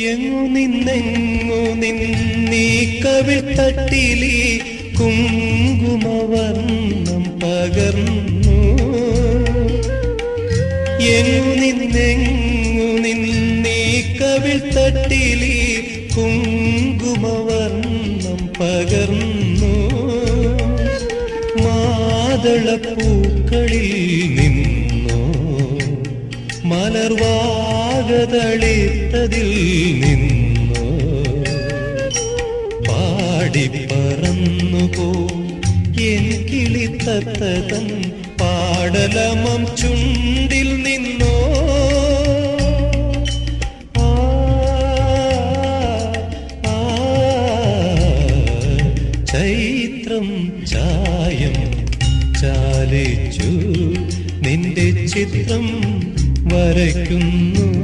എങ്ങു നിന്നീ കവിൾ തട്ടിലി കുങ്കുമവർണ്ണം പകർന്നു. എങ്ങു നിന്നീ കവിൾ തട്ടിലി കുങ്കുമവർണ്ണം പകർന്നു. മാതളപ്പൂക്കളിൽ നിന്നോ മലർവാകതളിത്തതിൽ നിന്നോ പാടിപ്പറന്നുപോ എൻ കിളിത്തത്തതൻ പാടലമം ചുണ്ടിൽ നിന്നോ. ചൈത്രം ചായം ചാലിച്ചു നിന്റെ ചിത്രം വരയ്ക്കുന്നു.